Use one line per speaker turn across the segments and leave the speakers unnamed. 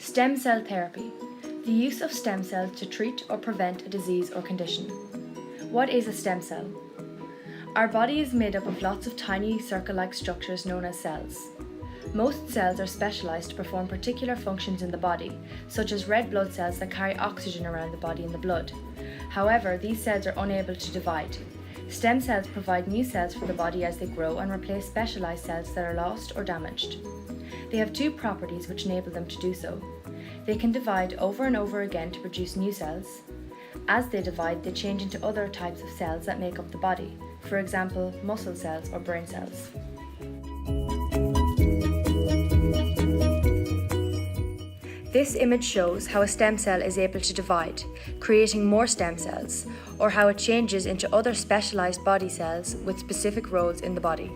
Stem cell therapy, the use of stem cells to treat or prevent a disease or condition. What is a stem cell? Our body is made up of lots of tiny circle-like structures known as cells. Most cells are specialized to perform particular functions in the body, such as red blood cells that carry oxygen around the body in the blood. However, these cells are unable to divide. Stem cells provide new cells for the body as they grow and replace specialized cells that are lost or damaged. They have two properties which enable them to do so. They can divide over and over again to produce new cells. As they divide, they change into other types of cells that make up the body, for example, muscle cells or brain cells. This image shows how a stem cell is able to divide, creating more stem cells, or how it changes into other specialized body cells with specific roles in the body.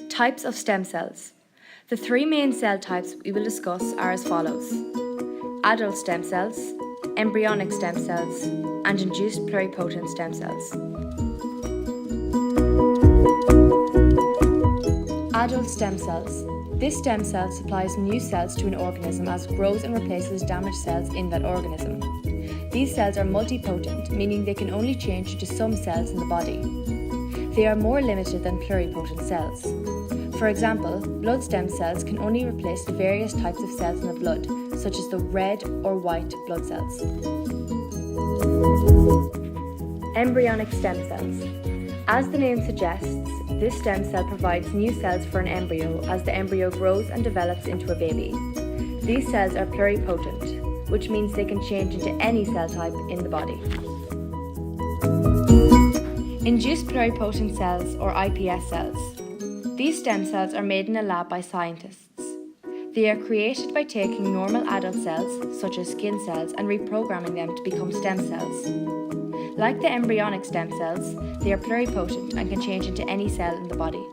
Types of stem cells. The three main cell types we will discuss are as follows: adult stem cells, embryonic stem cells, and induced pluripotent stem cells. Adult stem cells. This stem cell supplies new cells to an organism as it grows and replaces damaged cells in that organism. These cells are multipotent, meaning they can only change into some cells in the body. They are more limited than pluripotent cells. For example, blood stem cells can only replace the various types of cells in the blood, such as the red or white blood cells. Embryonic stem cells. As the name suggests, this stem cell provides new cells for an embryo as the embryo grows and develops into a baby. These cells are pluripotent, which means they can change into any cell type in the body. Induced pluripotent cells, or iPS cells. These stem cells are made in a lab by scientists. They are created by taking normal adult cells, such as skin cells, and reprogramming them to become stem cells. Like the embryonic stem cells, they are pluripotent and can change into any cell in the body.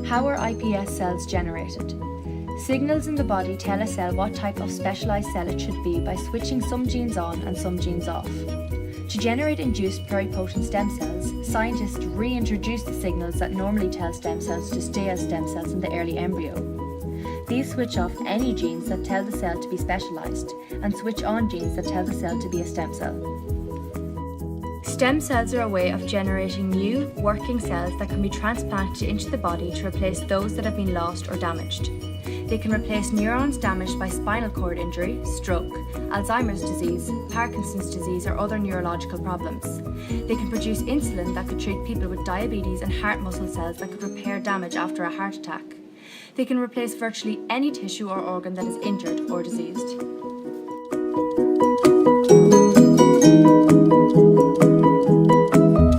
How are iPS cells generated? Signals in the body tell a cell what type of specialized cell it should be by switching some genes on and some genes off. To generate induced pluripotent stem cells, scientists reintroduce the signals that normally tell stem cells to stay as stem cells in the early embryo. These switch off any genes that tell the cell to be specialized and switch on genes that tell the cell to be a stem cell. Stem cells are a way of generating new, working cells that can be transplanted into the body to replace those that have been lost or damaged. They can replace neurons damaged by spinal cord injury, stroke, Alzheimer's disease, Parkinson's disease, or other neurological problems. They can produce insulin that could treat people with diabetes and heart muscle cells that could repair damage after a heart attack. They can replace virtually any tissue or organ that is injured or diseased.